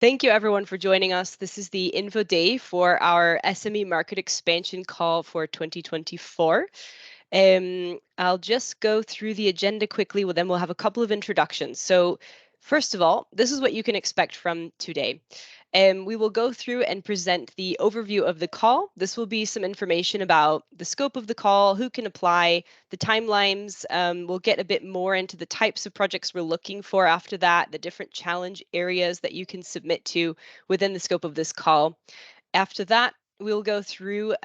Thank you everyone for joining us. This is the info day for our SME Market Expansion Call for 2024. I'll just go through the agenda quickly, then we'll have a couple of introductions. So first of all, this is what you can expect from today. We will go through and present the overview of the call. This will be some information about the scope of the call, who can apply, the timelines. We'll get a bit more into the types of projects we're looking for after that, the different challenge areas that you can submit to within the scope of this call. After that, we'll go through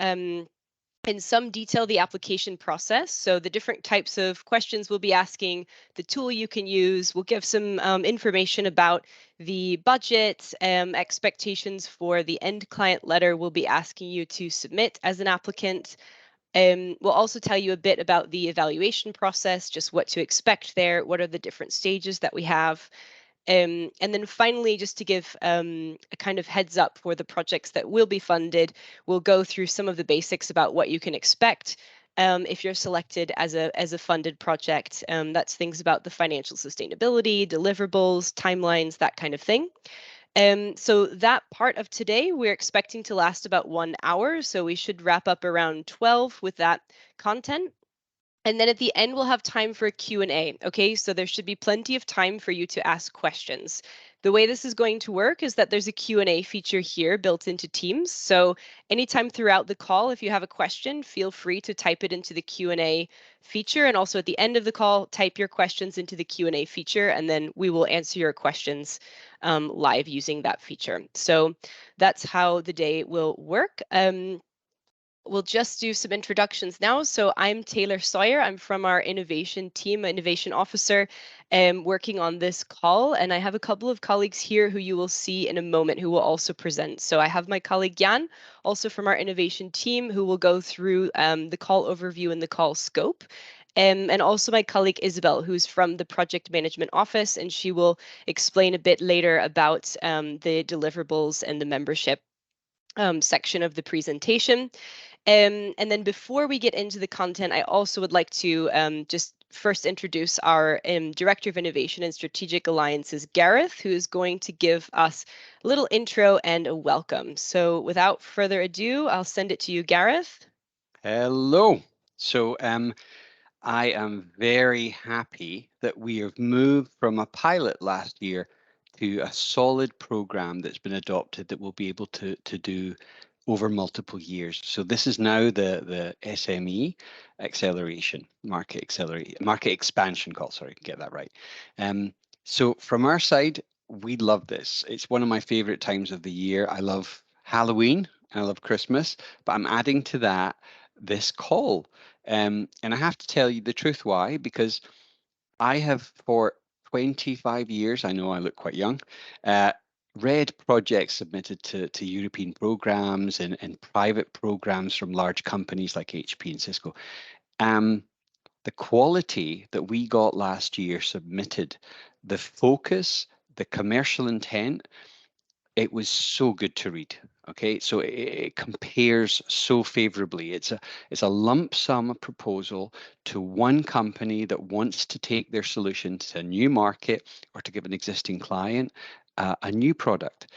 in some detail the application process. So the different types of questions we'll be asking, the tool you can use. We'll give some information about the budget, expectations for the end client letter we'll be asking you to submit as an applicant. We'll also tell you a bit about the evaluation process, just what to expect there, what are the different stages that we have. And then finally, just to give a kind of heads up for the projects that will be funded, we'll go through some of the basics about what you can expect if you're selected as a funded project. That's things about the financial sustainability, deliverables, timelines, that kind of thing. So that part of today, we're expecting to last about 1 hour. So we should wrap up around 12 with that content. And then at the end, we'll have time for a Q&A, okay? So there should be plenty of time for you to ask questions. The way this is going to work is that there's a Q&A feature here built into Teams. So anytime throughout the call, if you have a question, feel free to type it into the Q&A feature. And also at the end of the call, type your questions into the Q&A feature, and then we will answer your questions live using that feature. So that's how the day will work. We'll just do some introductions now. So I'm Taylor Sawyer. I'm from our innovation team, innovation officer, working on this call. And I have a couple of colleagues here who you will see in a moment who will also present. So I have my colleague Jan, also from our innovation team, who will go through the call overview and the call scope. And also my colleague Isabel, who's from the project management office, and she will explain a bit later about the deliverables and the membership section of the presentation. And then before we get into the content, I also would like to just first introduce our Director of Innovation and Strategic Alliances, Gareth, who is going to give us a little intro and a welcome. So without further ado, I'll send it to you, Gareth. Hello. So I am very happy that we have moved from a pilot last year to a solid program that's been adopted that we'll be able to do over multiple years. So this is now the SME Market Expansion Call. Sorry, get that right. So from our side, we love this. It's one of my favorite times of the year. I love Halloween, I love Christmas, but I'm adding to that this call. And I have to tell you the truth why, because I have for 25 years, I know I look quite young, read projects submitted to European programs and private programs from large companies like HP and Cisco. The quality that we got last year submitted, the focus, the commercial intent, it was so good to read. Okay, so it compares so favorably. It's a lump sum proposal to one company that wants to take their solution to a new market or to give an existing client a new product.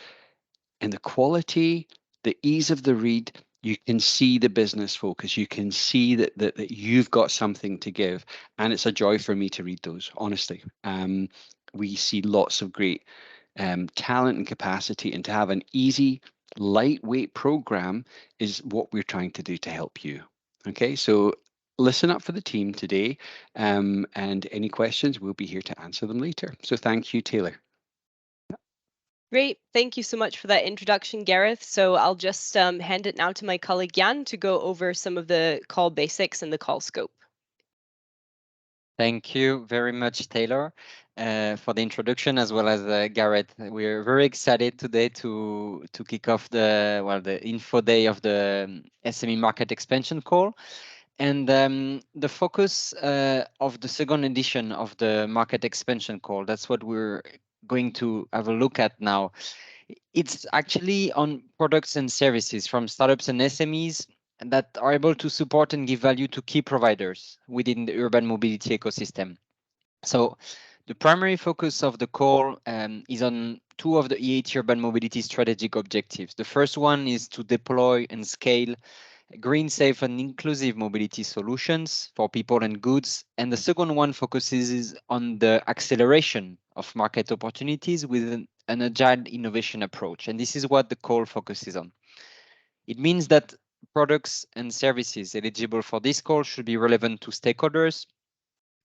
And the quality, the ease of the read, you can see the business focus. You can see that you've got something to give, and it's a joy for me to read those. Honestly, we see lots of great talent and capacity, and to have an easy, lightweight program is what we're trying to do to help you. Okay, so listen up for the team today, and any questions, we'll be here to answer them later. So thank you, Taylor. Great. Thank you so much for that introduction, Gareth. So I'll just hand it now to my colleague Jan to go over some of the call basics and the call scope. Thank you very much, Taylor, for the introduction, as well as Gareth. We're very excited today to kick off the info day of the SME Market Expansion Call. And the focus of the second edition of the Market Expansion Call, that's what we're going to have a look at now. It's actually on products and services from startups and SMEs that are able to support and give value to key providers within the urban mobility ecosystem. So The primary focus of the call is on two of the EIT Urban Mobility strategic objectives. The first one is to deploy and scale green, safe, and inclusive mobility solutions for people and goods. And the second one focuses on the acceleration of market opportunities with an agile innovation approach. And this is what the call focuses on. It means that products and services eligible for this call should be relevant to stakeholders,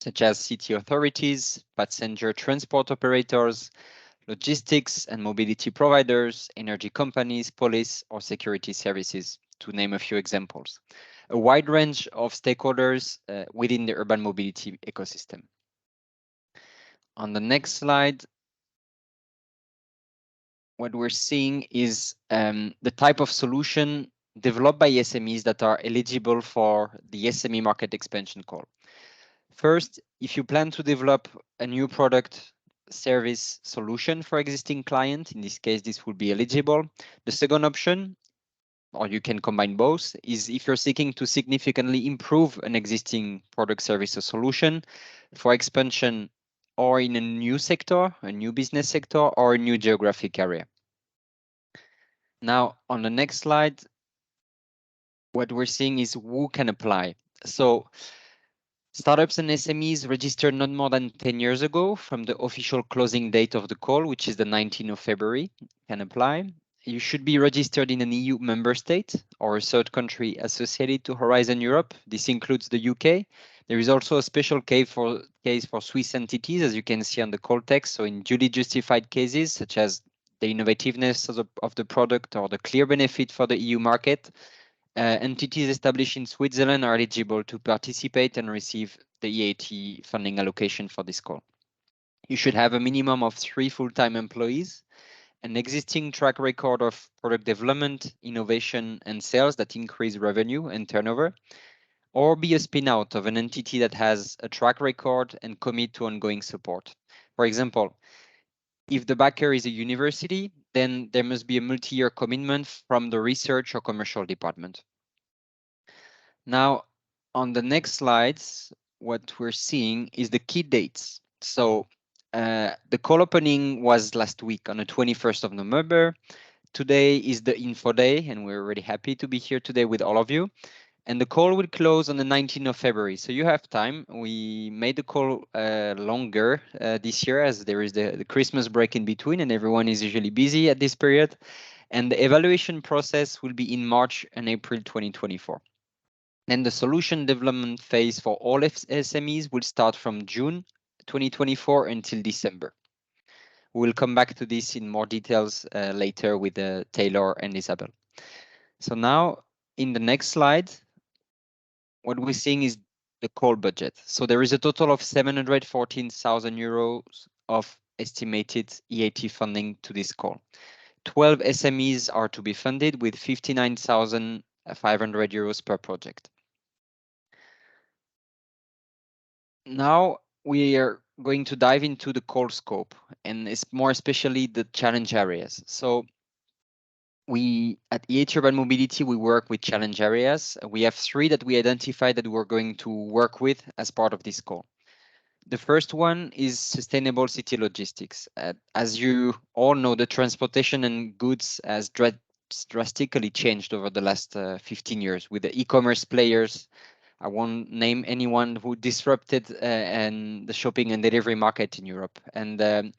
such as city authorities, passenger transport operators, logistics and mobility providers, energy companies, police, or security services, to name a few examples. A wide range of stakeholders within the urban mobility ecosystem. On the next slide, what we're seeing is the type of solution developed by SMEs that are eligible for the SME Market Expansion Call. First, if you plan to develop a new product, service, solution for existing client, in this case, this would be eligible. The second option, or you can combine both, is if you're seeking to significantly improve an existing product, service, or solution for expansion or in a new sector, a new business sector, or a new geographic area. Now, on the next slide, what we're seeing is who can apply. So startups and SMEs registered not more than 10 years ago from the official closing date of the call, which is the 19th of February, can apply. You should be registered in an EU member state or a third country associated to Horizon Europe. This includes the UK. There is also a special case for Swiss entities, as you can see on the call text. So in duly justified cases, such as the innovativeness of the product or the clear benefit for the EU market, entities established in Switzerland are eligible to participate and receive the EIT funding allocation for this call. You should have a minimum of 3 full-time employees, an existing track record of product development, innovation, and sales that increase revenue and turnover, or be a spin-out of an entity that has a track record and commit to ongoing support. For example, if the backer is a university, then there must be a multi-year commitment from the research or commercial department. Now, on the next slides, what we're seeing is the key dates. So the call opening was last week on the 21st of November. Today is the info day, and we're really happy to be here today with all of you. And the call will close on the 19th of February. So you have time. We made the call longer this year as there is the Christmas break in between and everyone is usually busy at this period. And the evaluation process will be in March and April 2024. Then the solution development phase for all SMEs will start from June 2024 until December. We'll come back to this in more details later with Taylor and Isabel. So now in the next slide, what we're seeing is the call budget. So there is a total of 714,000 euros of estimated EIT funding to this call. 12 SMEs are to be funded with 59,500 euros per project. Now we are going to dive into the call scope and it's more especially the challenge areas. So we at EIT Urban Mobility, we work with challenge areas. We have 3 that we identified that we're going to work with as part of this call. The first one is sustainable city logistics. As you all know, the transportation and goods has drastically changed over the last 15 years with the e-commerce players. I won't name anyone who disrupted and the shopping and delivery market in Europe. And the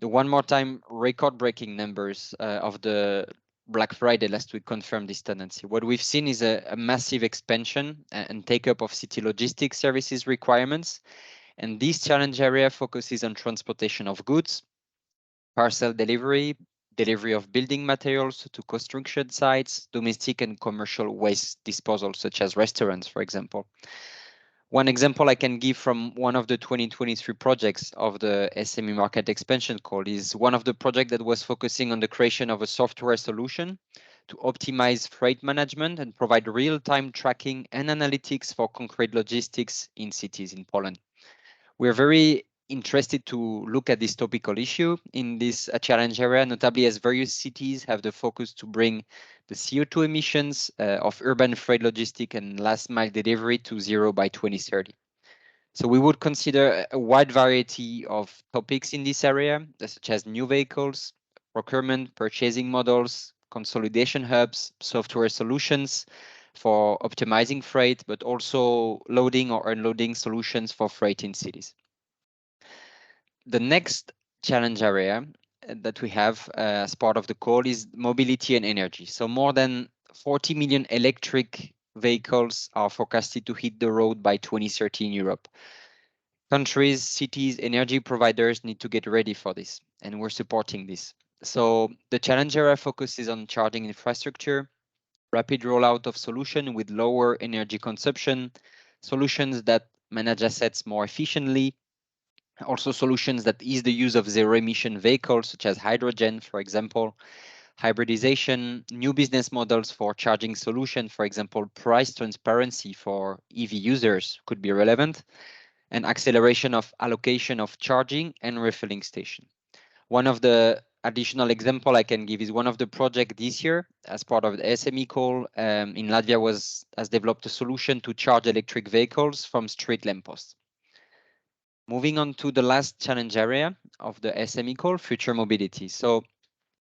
one more time record-breaking numbers of the Black Friday last week confirmed this tendency. What we've seen is a massive expansion and take-up of city logistics services requirements. And this challenge area focuses on transportation of goods, parcel delivery, delivery of building materials to construction sites, domestic and commercial waste disposal, such as restaurants, for example. One example I can give from one of the 2023 projects of the SME Market Expansion Call is one of the projects that was focusing on the creation of a software solution to optimize freight management and provide real-time tracking and analytics for concrete logistics in cities in Poland. We're very interested to look at this topical issue in this challenge area, notably as various cities have the focus to bring the CO2 emissions of urban freight logistic and last mile delivery to 0 by 2030. So we would consider a wide variety of topics in this area, such as new vehicles, procurement, purchasing models, consolidation hubs, software solutions for optimizing freight, but also loading or unloading solutions for freight in cities. The next challenge area that we have as part of the call is mobility and energy. So more than 40 million electric vehicles are forecasted to hit the road by 2030 in Europe. Countries, cities, energy providers need to get ready for this, and we're supporting this. So the challenge area focuses on charging infrastructure, rapid rollout of solutions with lower energy consumption, solutions that manage assets more efficiently, also solutions that ease the use of zero emission vehicles such as hydrogen, for example, hybridization, new business models for charging solutions, for example, price transparency for EV users could be relevant, and acceleration of allocation of charging and refilling station. One of the additional example I can give is one of the project this year as part of the SME call in Latvia has developed a solution to charge electric vehicles from street lampposts. Moving on to the last challenge area of the SME call, future mobility. So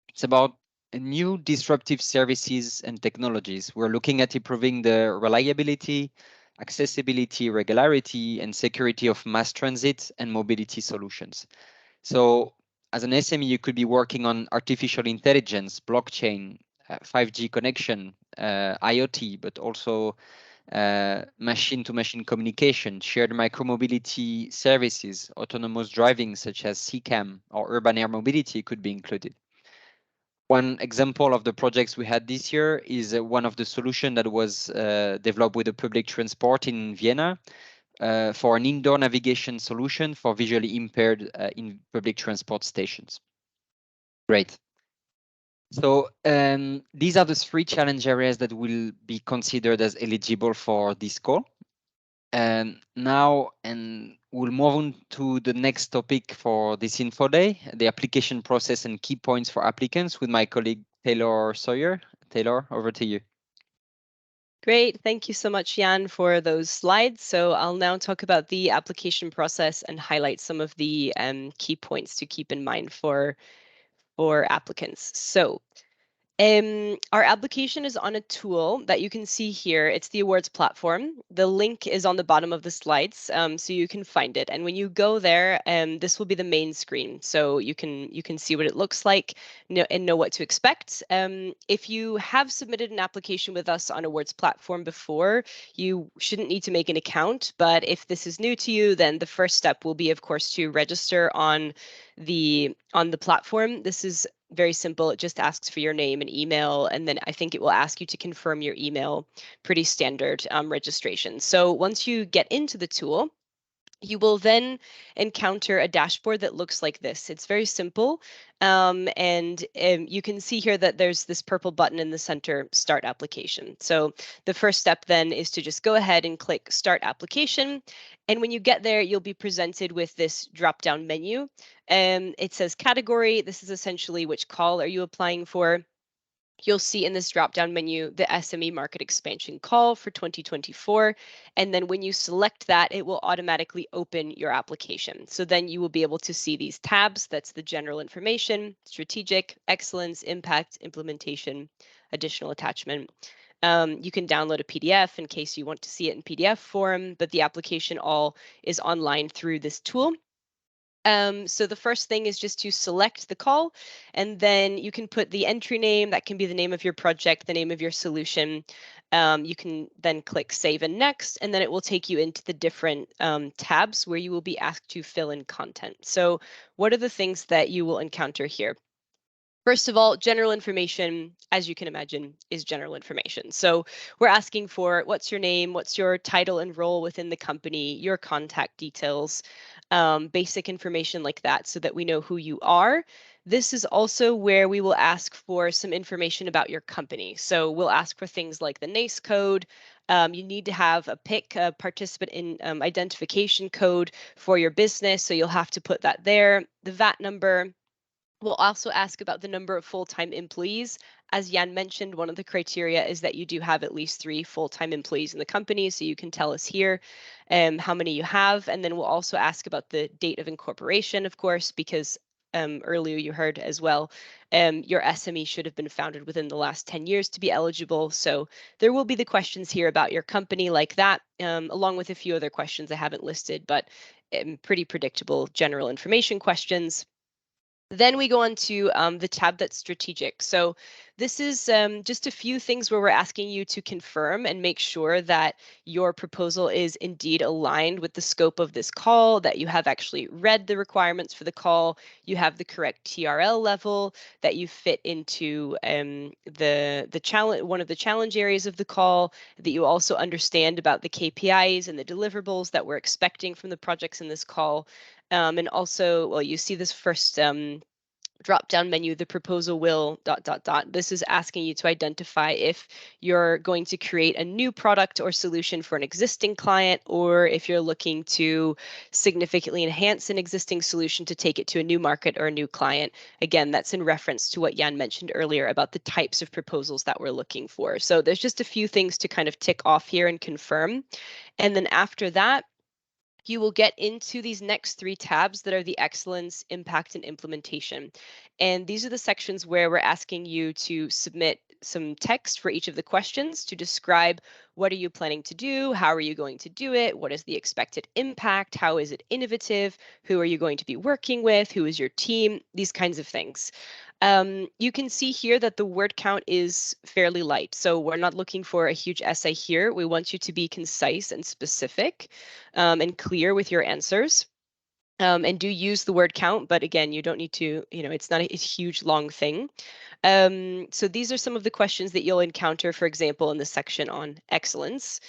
it's about new disruptive services and technologies. We're looking at improving the reliability, accessibility, regularity, and security of mass transit and mobility solutions. So as an SME, you could be working on artificial intelligence, blockchain, 5G connection, IoT, but also machine-to-machine communication, shared micromobility services, autonomous driving such as CCAM or urban air mobility could be included. One example of the projects we had this year is one of the solutions that was developed with the public transport in Vienna for an indoor navigation solution for visually impaired in public transport stations. Great. So these are the three challenge areas that will be considered as eligible for this call. And now, we'll move on to the next topic for this info day, the application process and key points for applicants with my colleague Taylor Sawyer. Taylor, over to you. Great. Thank you so much, Jan, for those slides. So I'll now talk about the application process and highlight some of the key points to keep in mind for applicants. So our application is on a tool that you can see here. It's the awards platform. The link is on the bottom of the slides, so you can find it. And when you go there, this will be the main screen, so you can see what it looks like and know what to expect. If you have submitted an application with us on awards platform before, you shouldn't need to make an account. But if this is new to you, then the first step will be, of course, to register on the platform. This is very simple. It just asks for your name and email, and then I think it will ask you to confirm your email. Pretty standard registration. So once you get into the tool, you will then encounter a dashboard that looks like this. It's very simple, and you can see here that there's this purple button in the center, Start Application. So the first step then is to just go ahead and click Start Application. And when you get there, you'll be presented with this drop-down menu. It says category. This is essentially which call are you applying for. You'll see in this drop-down menu the SME Market Expansion Call for 2024. And then when you select that, it will automatically open your application. So then you will be able to see these tabs. That's the general information, strategic, excellence, impact, implementation, additional attachment. You can download a PDF in case you want to see it in PDF form, but the application all is online through this tool. So the first thing is just to select the call, and then you can put the entry name. That can be the name of your project, the name of your solution. You can then click Save and Next, and then it will take you into the different tabs where you will be asked to fill in content. So what are the things that you will encounter here? First of all, general information, as you can imagine, is general information. So we're asking for what's your name, what's your title and role within the company, your contact details, basic information like that so that we know who you are. This is also where we will ask for some information about your company. So we'll ask for things like the NACE code. You need to have a PIC, a participant in identification code for your business. So you'll have to put that there. The VAT number. We'll also ask about the number of full-time employees As Jan mentioned, one of the criteria is that you do have at least 3 full-time employees in the company. So you can tell us here how many you have. And then we'll also ask about the date of incorporation, of course, because earlier you heard as well, your SME should have been founded within the last 10 years to be eligible. So there will be the questions here about your company like that, along with a few other questions I haven't listed, but pretty predictable general information questions. Then we go on to the tab that's strategic. So this is just a few things where we're asking you to confirm and make sure that your proposal is indeed aligned with the scope of this call, that you have actually read the requirements for the call, you have the correct TRL level, that you fit into the challenge, one of the challenge areas of the call, that you also understand about the KPIs and the deliverables that we're expecting from the projects in this call. And also, well, you see this first drop-down menu, the proposal will ... This is asking you to identify if you're going to create a new product or solution for an existing client, or if you're looking to significantly enhance an existing solution to take it to a new market or a new client. Again, that's in reference to what Jan mentioned earlier about the types of proposals that we're looking for. So there's just a few things to kind of tick off here and confirm. And then after that, you will get into these next 3 tabs that are the excellence, impact, and implementation. And these are the sections where we're asking you to submit some text for each of the questions to describe what are you planning to do, how are you going to do it, what is the expected impact, how is it innovative, who are you going to be working with, who is your team, these kinds of things. You can see here that the word count is fairly light. So we're not looking for a huge essay here. We want you to be concise and specific and clear with your answers. And do use the word count, but again, you don't need to, it's not a huge long thing. So these are some of the questions that you'll encounter, for example, in the section on excellence.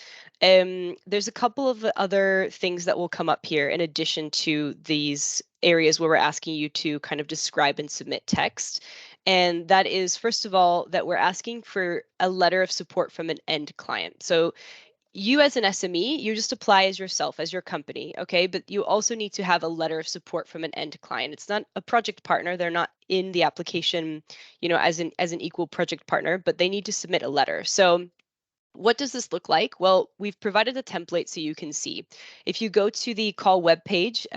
There's a couple of other things that will come up here in addition to these areas where we're asking you to kind of describe and submit text. And that is, first of all, that we're asking for a letter of support from an end client. So you as an SME, you just apply as yourself, as your company, okay? But you also need to have a letter of support from an end client. It's not a project partner. They're not in the application, as an equal project partner, but they need to submit a letter. So what does this look like? Well, we've provided a template so you can see. If you go to the call webpage,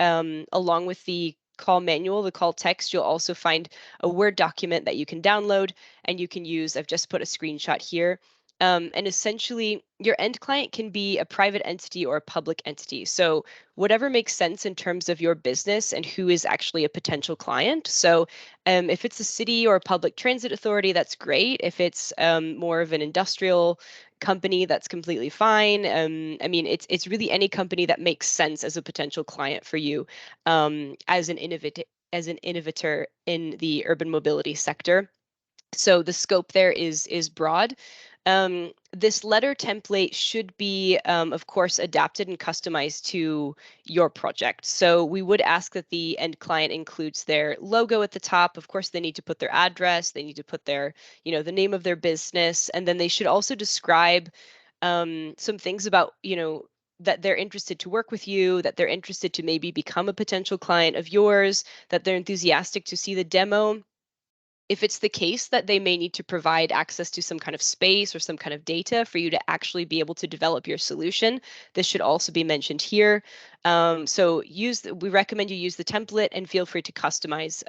along with the call manual, the call text, you'll also find a Word document that you can download and you can use. I've just put a screenshot here. And essentially, your end client can be a private entity or a public entity. So whatever makes sense in terms of your business and who is actually a potential client. So if it's a city or a public transit authority, that's great. If it's more of an industrial company, that's completely fine. I mean, it's really any company that makes sense as a potential client for you as an innovator in the urban mobility sector. So the scope there is broad. This letter template should be, of course, adapted and customized to your project. So we would ask that the end client includes their logo at the top. Of course, they need to put their address, they need to put their, the name of their business, and then they should also describe some things about, that they're interested to work with you, that they're interested to maybe become a potential client of yours, that they're enthusiastic to see the demo. If it's the case that they may need to provide access to some kind of space or some kind of data for you to actually be able to develop your solution, this should also be mentioned here. So we recommend you use the template and feel free to customize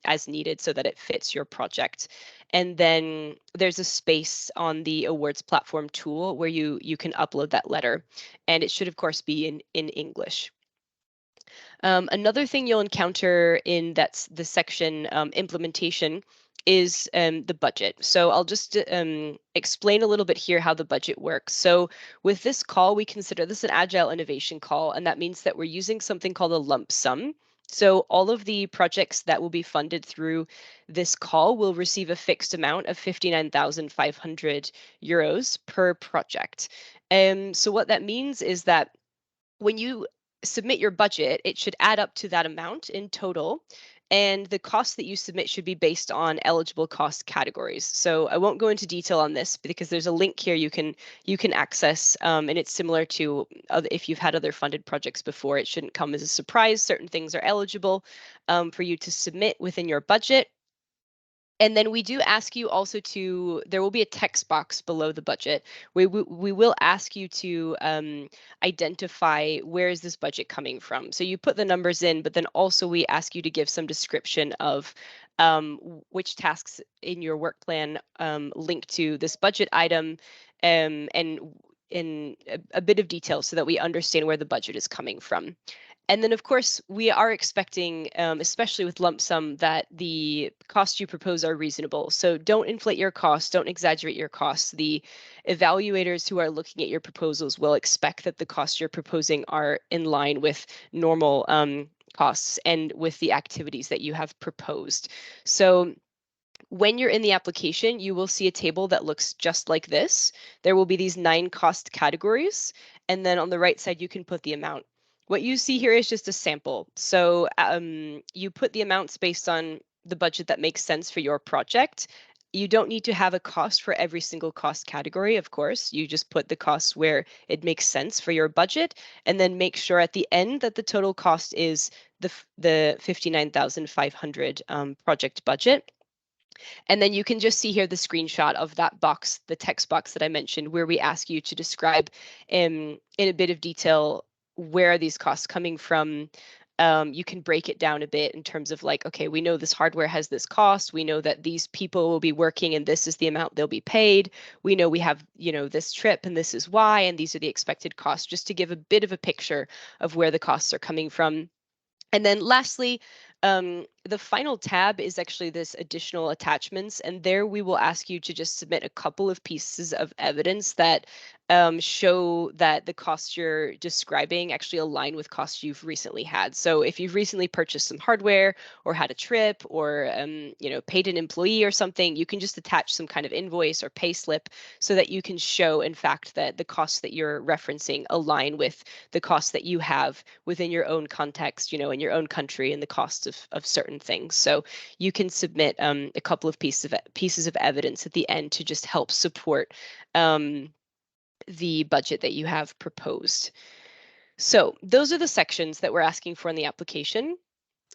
as needed so that it fits your project. And then there's a space on the awards platform tool where you can upload that letter, and it should of course be in English. Another thing you'll encounter in that's the section implementation is the budget. So I'll just explain a little bit here how the budget works. So with this call, we consider this an agile innovation call, and that means that we're using something called a lump sum. So all of the projects that will be funded through this call will receive a fixed amount of 59,500 euros per project. So what that means is that when you submit your budget, it should add up to that amount in total. And the cost that you submit should be based on eligible cost categories. So I won't go into detail on this because there's a link here you can access, and it's similar to if you've had other funded projects before. It shouldn't come as a surprise. Certain things are eligible for you to submit within your budget. And then we do ask you also to, there will be a text box below the budget. We will ask you to identify where is this budget coming from. So you put the numbers in, but then also we ask you to give some description of which tasks in your work plan link to this budget item, and in a bit of detail so that we understand where the budget is coming from. And then, of course, we are expecting, especially with lump sum, that the costs you propose are reasonable. So don't inflate your costs, don't exaggerate your costs. The evaluators who are looking at your proposals will expect that the costs you're proposing are in line with normal costs and with the activities that you have proposed. So when you're in the application, you will see a table that looks just like this. There will be these 9 cost categories, and then on the right side, you can put the amount. What you see here is just a sample. So you put the amounts based on the budget that makes sense for your project. You don't need to have a cost for every single cost category, of course. You just put the costs where it makes sense for your budget, and then make sure at the end that the total cost is the 59,500 project budget. And then you can just see here the screenshot of that box, the text box that I mentioned, where we ask you to describe in a bit of detail where are these costs coming from. You can break it down a bit in terms of like, okay, we know this hardware has this cost. We know that these people will be working and this is the amount they'll be paid. We know we have, this trip and this is why, and these are the expected costs, just to give a bit of a picture of where the costs are coming from. And then lastly, the final tab is actually this additional attachments, and there we will ask you to just submit a couple of pieces of evidence that show that the costs you're describing actually align with costs you've recently had. So if you've recently purchased some hardware or had a trip or paid an employee or something, you can just attach some kind of invoice or pay slip so that you can show, in fact, that the costs that you're referencing align with the costs that you have within your own context, in your own country, and the costs of certain things. So you can submit a couple of pieces of evidence at the end to just help support the budget that you have proposed. So those are the sections that we're asking for in the application.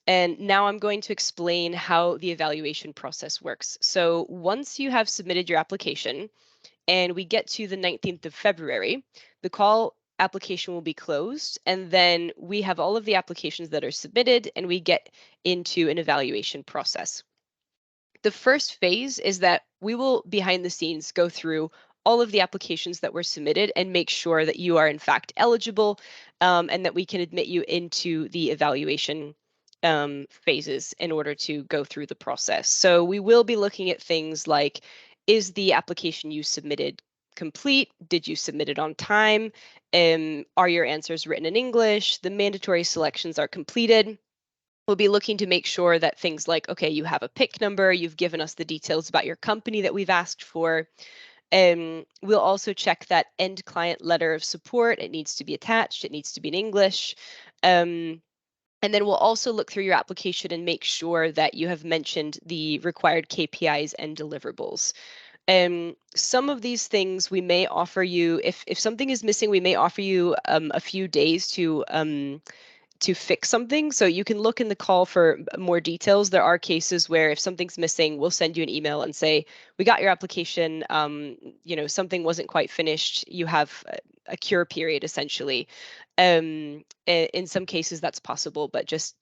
And now I'm going to explain how the evaluation process works. So once you have submitted your application and we get to the 19th of February, the call application will be closed, and then we have all of the applications that are submitted and we get into an evaluation process. The first phase is that we will, behind the scenes, go through all of the applications that were submitted and make sure that you are in fact eligible, and that we can admit you into the evaluation phases in order to go through the process. So we will be looking at things like, is the application you submitted complete? Did you submit it on time? Are your answers written in English? The mandatory selections are completed. We'll be looking to make sure that things like, okay, you have a PIC number, you've given us the details about your company that we've asked for. We'll also check that end client letter of support. It needs to be attached. It needs to be in English. And then we'll also look through your application and make sure that you have mentioned the required KPIs and deliverables. Some of these things we may offer you, if something is missing, we may offer you a few days to fix something. So you can look in the call for more details. There are cases where if something's missing, we'll send you an email and say, we got your application, something wasn't quite finished. You have a cure period, essentially. In some cases that's possible, but just,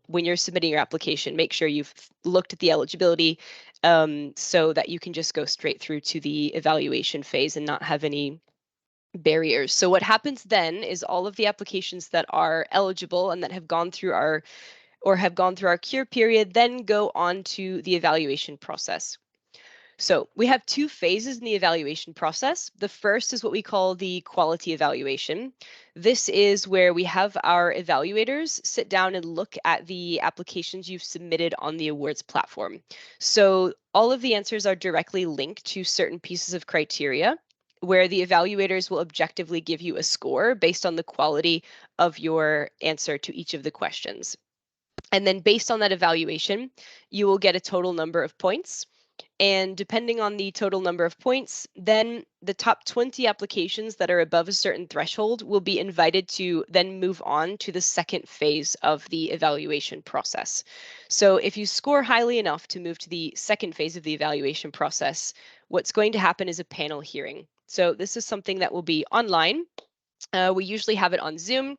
when you're submitting your application, make sure you've looked at the eligibility so that you can just go straight through to the evaluation phase and not have any barriers. So what happens then is all of the applications that are eligible and that have gone through our cure period then go on to the evaluation process. So we have 2 phases in the evaluation process. The first is what we call the quality evaluation. This is where we have our evaluators sit down and look at the applications you've submitted on the awards platform. So all of the answers are directly linked to certain pieces of criteria, where the evaluators will objectively give you a score based on the quality of your answer to each of the questions. And then based on that evaluation, you will get a total number of points. And depending on the total number of points, then the top 20 applications that are above a certain threshold will be invited to then move on to the second phase of the evaluation process. So if you score highly enough to move to the second phase of the evaluation process, what's going to happen is a panel hearing. So this is something that will be online. We usually have it on Zoom.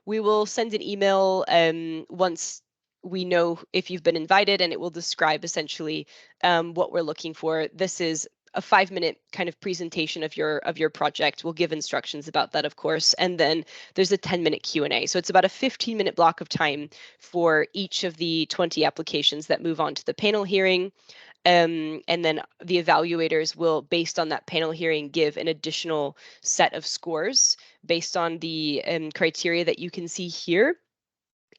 We will send an email once we know if you've been invited, and it will describe essentially what we're looking for. This is a 5-minute kind of presentation of your project. We'll give instructions about that, of course, and then there's a 10-minute Q&A. So it's about a 15-minute block of time for each of the 20 applications that move on to the panel hearing. And then the evaluators will, based on that panel hearing, give an additional set of scores based on the criteria that you can see here.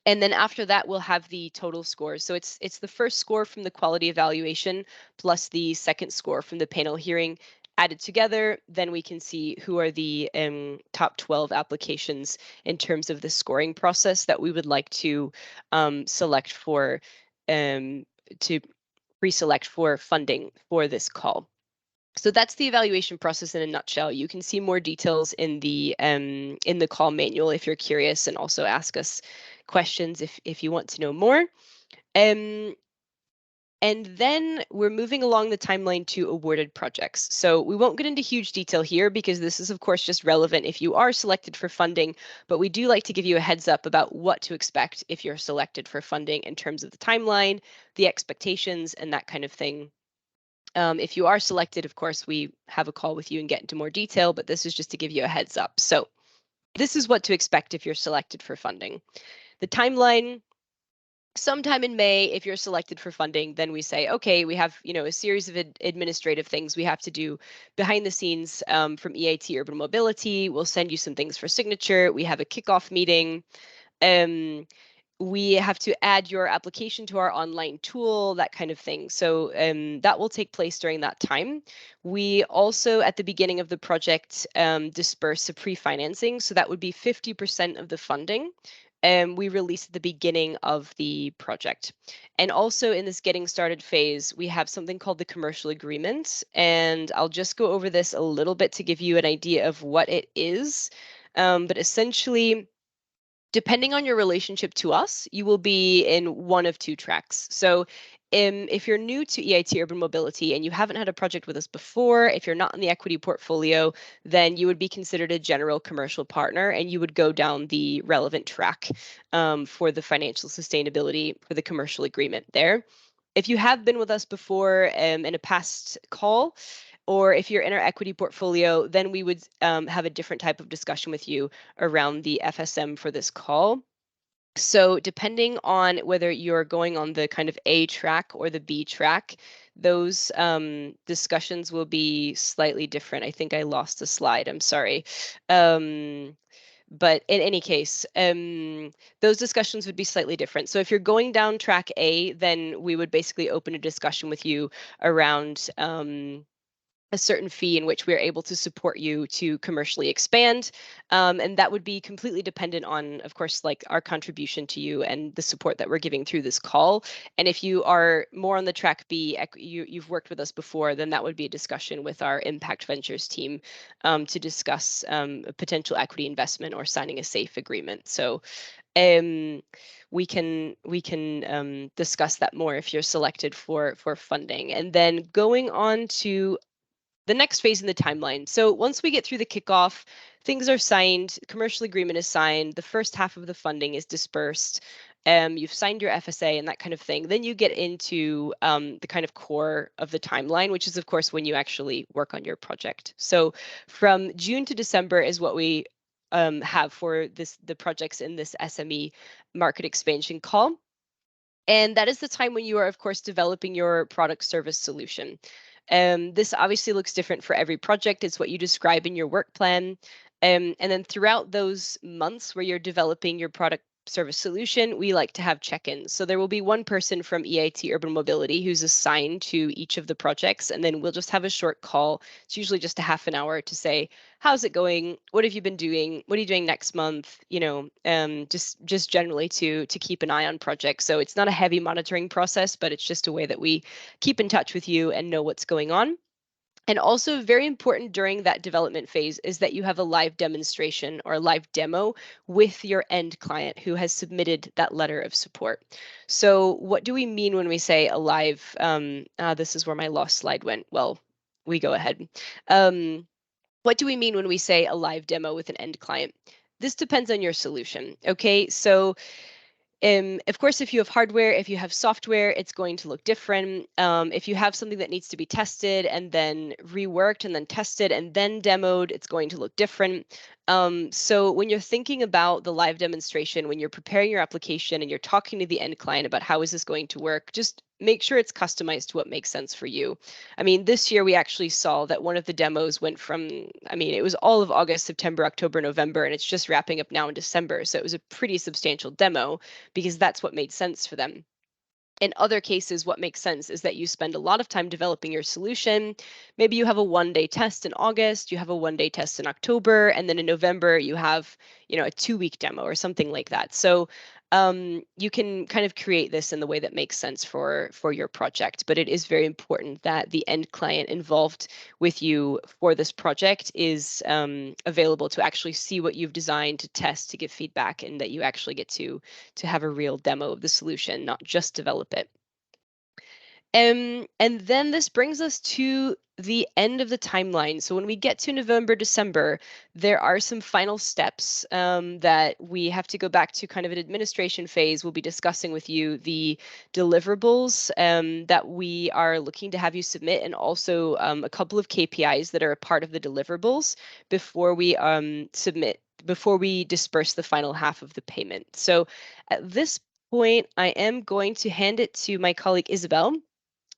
And then after that, we'll have the total scores. So it's the first score from the quality evaluation plus the second score from the panel hearing added together. Then we can see who are the top 12 applications in terms of the scoring process that we would like to select for to pre-select for funding for this call. So that's the evaluation process in a nutshell. You can see more details in the call manual if you're curious, and also ask us questions if you want to know more. And then we're moving along the timeline to awarded projects. So we won't get into huge detail here because this is, of course, just relevant if you are selected for funding, but we do like to give you a heads up about what to expect if you're selected for funding in terms of the timeline, the expectations, and that kind of thing. If you are selected, of course, we have a call with you and get into more detail, but this is just to give you a heads up. So this is what to expect if you're selected for funding. The timeline, sometime in May, if you're selected for funding, then we say, okay, we have a series of administrative things we have to do behind the scenes from EIT Urban Mobility. We'll send you some things for signature. We have a kickoff meeting. We have to add your application to our online tool, that kind of thing. So that will take place during that time. We also, at the beginning of the project, disperse a pre-financing. So that would be 50% of the funding. We release at the beginning of the project. And also in this getting started phase, we have something called the commercial agreement. And I'll just go over this a little bit to give you an idea of what it is. But essentially, depending on your relationship to us, you will be in one of two tracks. So if you're new to EIT Urban Mobility and you haven't had a project with us before, if you're not in the equity portfolio, then you would be considered a general commercial partner, and you would go down the relevant track for the financial sustainability for the commercial agreement there. If you have been with us before in a past call, or if you're in our equity portfolio, then we would have a different type of discussion with you around the FSM for this call. So depending on whether you're going on the kind of A track or the B track, those discussions will be slightly different. I think I lost a slide, I'm sorry. But in any case, those discussions would be slightly different. So if you're going down track A, then we would basically open a discussion with you around a certain fee in which we're able to support you to commercially expand. And that would be completely dependent on, of course, like our contribution to you and the support that we're giving through this call. And if you are more on the track B, you've worked with us before, then that would be a discussion with our Impact Ventures team to discuss a potential equity investment or signing a SAFE agreement. So we can discuss that more if you're selected for funding. And then going on to the next phase in the timeline. So once we get through the kickoff, things are signed, commercial agreement is signed, the first half of the funding is dispersed, you've signed your FSA and that kind of thing. Then you get into the kind of core of the timeline, which is, of course, when you actually work on your project. So from June to December is what we have for the projects in this SME Market Expansion Call. And that is the time when you are, of course, developing your product service solution. This obviously looks different for every project. It's what you describe in your work plan. And then throughout those months where you're developing your product service solution, we like to have check-ins. So there will be one person from EIT Urban Mobility who's assigned to each of the projects, and then we'll just have a short call. It's usually just a half an hour to say, how's it going? What have you been doing? What are you doing next month? You know, just generally to keep an eye on projects. So it's not a heavy monitoring process, but it's just a way that we keep in touch with you and know what's going on. And also very important during that development phase is that you have a live demonstration or a live demo with your end client who has submitted that letter of support. So what do we mean when we say a live, this is where my lost slide went. Well, we go ahead. What do we mean when we say a live demo with an end client? This depends on your solution, okay? So of course, if you have hardware, if you have software, it's going to look different. If you have something that needs to be tested and then reworked and then tested and then demoed, it's going to look different. So when you're thinking about the live demonstration, when you're preparing your application and you're talking to the end client about how is this going to work, just make sure it's customized to what makes sense for you. I mean, this year we actually saw that one of the demos went from, I mean, it was all of August, September, October, November, and it's just wrapping up now in December. So it was a pretty substantial demo because that's what made sense for them. In other cases, what makes sense is that you spend a lot of time developing your solution. Maybe you have a one-day test in August, you have a one-day test in October, and then in November you have, you know, a 2-week demo or something like that. So you can kind of create this in the way that makes sense for your project, but it is very important that the end client involved with you for this project is available to actually see what you've designed, to test, to give feedback, and that you actually get to have a real demo of the solution, not just develop it. And then this brings us to the end of the timeline. So when we get to November, December, there are some final steps that we have to go back to kind of an administration phase. We'll be discussing with you the deliverables that we are looking to have you submit, and also a couple of KPIs that are a part of the deliverables before we before we disperse the final half of the payment. So at this point, I am going to hand it to my colleague Isabel.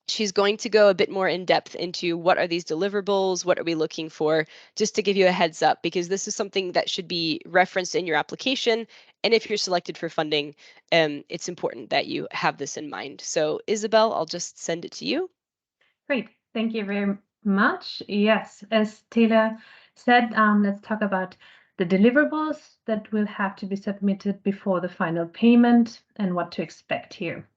She's going to go a bit more in depth into what are these deliverables, what are we looking for, just to give you a heads up, because this is something that should be referenced in your application. And if you're selected for funding, it's important that you have this in mind. So Isabel, I'll just send it to you. Great, thank you very much. Yes, as Taylor said, let's talk about the deliverables that will have to be submitted before the final payment and what to expect here.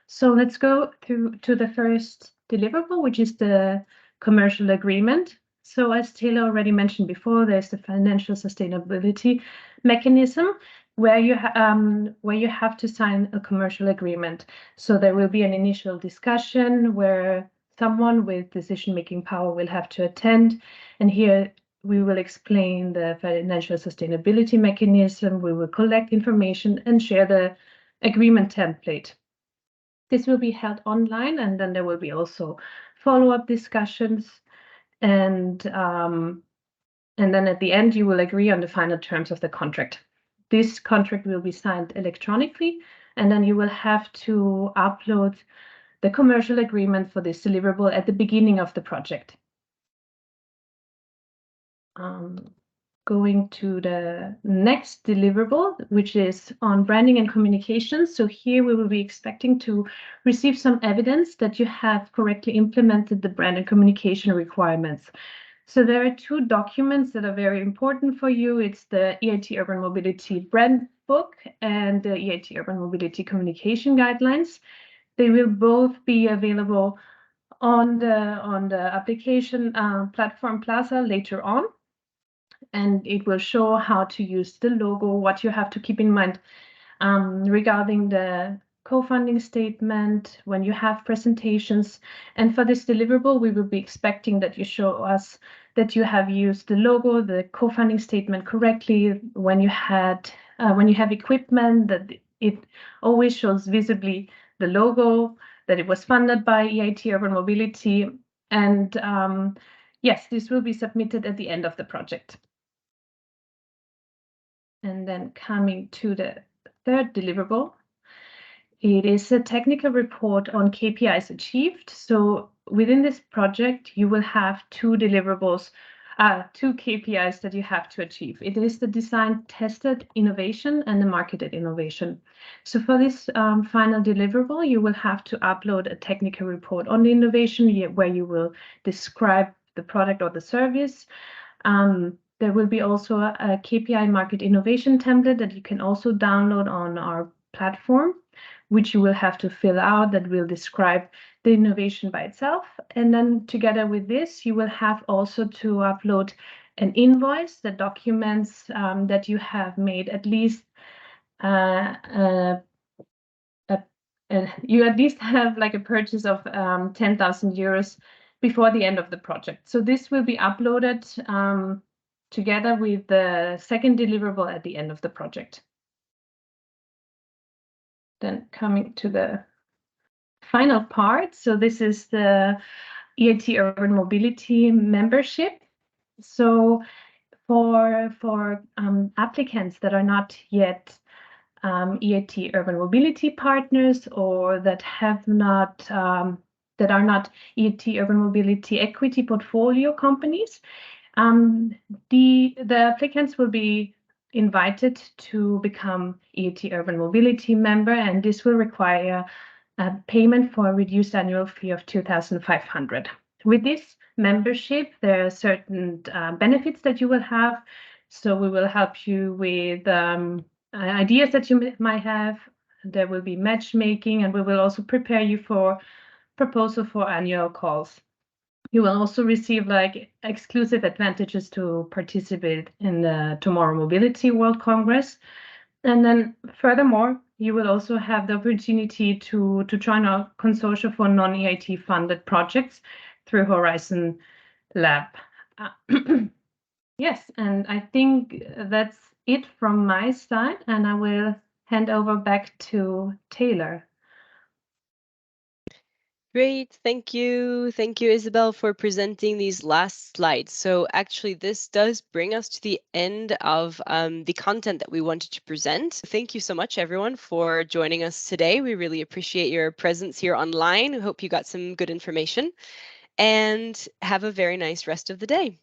So let's go through to the first deliverable, which is the commercial agreement. So as Taylor already mentioned before, there's the financial sustainability mechanism where you have to sign a commercial agreement. So there will be an initial discussion where someone with decision-making power will have to attend, and here we will explain the financial sustainability mechanism. We will collect information and share the agreement template. This will be held online, and then there will be also follow-up discussions, and then at the end you will agree on the final terms of the contract. This contract will be signed electronically, and then you will have to upload the commercial agreement for this deliverable at the beginning of the project. Going to the next deliverable, which is on branding and communication. So here we will be expecting to receive some evidence that you have correctly implemented the brand and communication requirements. So there are 2 documents that are very important for you. It's the EIT Urban Mobility brand book and the EIT Urban Mobility communication guidelines. They will both be available on the application platform Plaza later on. And it will show how to use the logo, what you have to keep in mind regarding the co-funding statement when you have presentations. And for this deliverable, we will be expecting that you show us that you have used the logo, the co-funding statement correctly. When you have equipment, that it always shows visibly the logo, that it was funded by EIT Urban Mobility. And yes, this will be submitted at the end of the project. And then coming to the third deliverable, it is a technical report on KPIs achieved. So within this project, you will have 2 deliverables two KPIs that you have to achieve. It is the design tested innovation and the marketed innovation. So for this final deliverable, you will have to upload a technical report on the innovation where you will describe the product or the service. There will be also a KPI market innovation template that you can also download on our platform, which you will have to fill out, that will describe the innovation by itself. And then together with this, you will have also to upload an invoice that documents that you have made at least you at least have like a purchase of 10,000 euros before the end of the project. So this will be uploaded together with the second deliverable at the end of the project. Then coming to the final part. So this is the EIT Urban Mobility membership. So for applicants that are not yet EIT Urban Mobility partners, or that have not that are not EIT Urban Mobility equity portfolio companies, the applicants will be invited to become EIT Urban Mobility member, and this will require a payment for a reduced annual fee of 2,500. With this membership, there are certain benefits that you will have. So we will help you with ideas that you might have. There will be matchmaking, and we will also prepare you for proposal for annual calls. You will also receive like exclusive advantages to participate in the Tomorrow Mobility World Congress. And then furthermore, you will also have the opportunity to join our consortium for non-EIT funded projects through Horizon Lab. Yes, and I think that's it from my side, and I will hand over back to Taylor. Great, thank you. Thank you, Isabel, for presenting these last slides. So actually, this does bring us to the end of the content that we wanted to present. Thank you so much, everyone, for joining us today. We really appreciate your presence here online. We hope you got some good information, and have a very nice rest of the day.